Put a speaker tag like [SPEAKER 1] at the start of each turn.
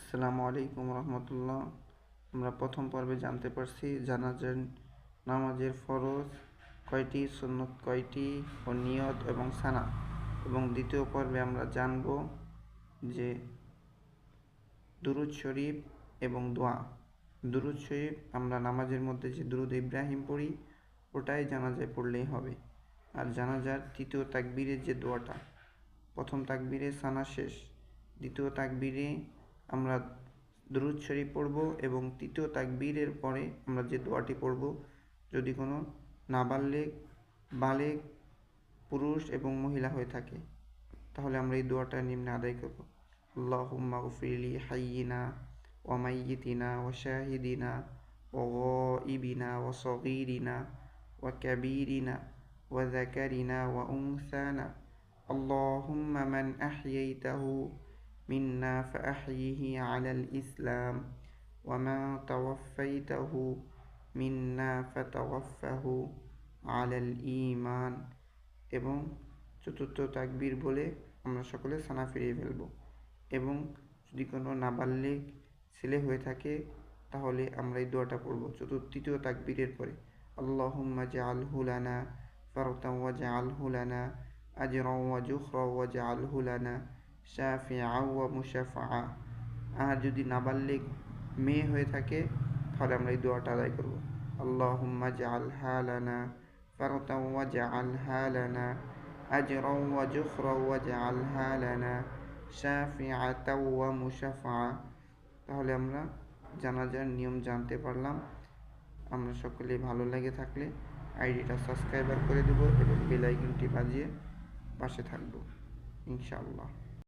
[SPEAKER 1] আসসালামু আলাইকুম রহমতুল্লাহ। আমরা প্রথম পর্বে জানতে পারছি জানাজার নামাজের ফরজ কয়টি, সুন্নত কয়টি ও নিয়ত এবং সানা। এবং দ্বিতীয় পর্বে আমরা জানব যে দুরুদ শরীফ এবং দোয়া। দুরুদ শরীফ আমরা নামাজের মধ্যে যে দুরুদ ইব্রাহিম পড়ি ওটাই জানাজায় পড়লেই হবে। আর জানাজার তৃতীয় তাকবীরের যে দোয়াটা, প্রথম তাকবীরে সানা শেষ, দ্বিতীয় তাকবীরে আমরা দুরুদ শরীফ পড়ব এবং তৃতীয় তাকবীরের পরে আমরা যে দোয়াটি পড়ব, যদি কোনো বালেগ পুরুষ এবং মহিলা হয়ে থাকে তাহলে আমরা এই দোয়াটা নিম্নে আদায় করব। আল্লাহুম্মা গফিরলি হাইয়িনা ওয়া মাইয়িতিনা ওয়া শাহিদিনা ওয়া গায়িবিনা ওয়া সগীরিনা ওয়া কাবীরিনা ওয়া যাকারিনা ওয়া উনসানা। আল্লাহুম্মা মান আহইয়াইতাহু মিন্না ফাআহইহি আলাল ইসলাম ওয়া মা তাওয়াফাইতাহু মিন্না ফাতাওয়াফাহু আলাল ঈমান। এবং চতুর্থ তাকবীর বলে আমরা সকলে সানা ফিরিয়ে ফেলব। এবং যদি কোনো নাবাল্লিগ ছেলে হয়ে থাকে তাহলে আমরা এই দোয়াটা পড়ব তৃতীয় তাকবীরের পরে। আল্লাহুম্মা জাআলহু লানা ফারতান ওয়া জাআলহু লানা আজরান ওয়া যুখরা ওয়া জাআলহু লানা শাফিআন ওয়া মুশাফফা। আর যদি নাবাল্লিগ মেয়ে হয়ে থাকে তাহলে আমরা এই দোয়াটা আদায় করব। আল্লাহুম্মা জাআলহা লানা ফারতান ওয়া জাআলহা লানা আজরান ওয়া যুখরা ওয়া জাআলহা লানা শাফিআতান ওয়া মুশাফফা। তাহলে আমরা জানাজার নিয়ম জানতে পারলাম। আমরা সকলে ভালো লেগে থাকলে আইডিটা সাবস্ক্রাইবার করে দেব এবং বেল আইকনটি বাজিয়ে পাশে থাকব ইনশাআল্লাহ।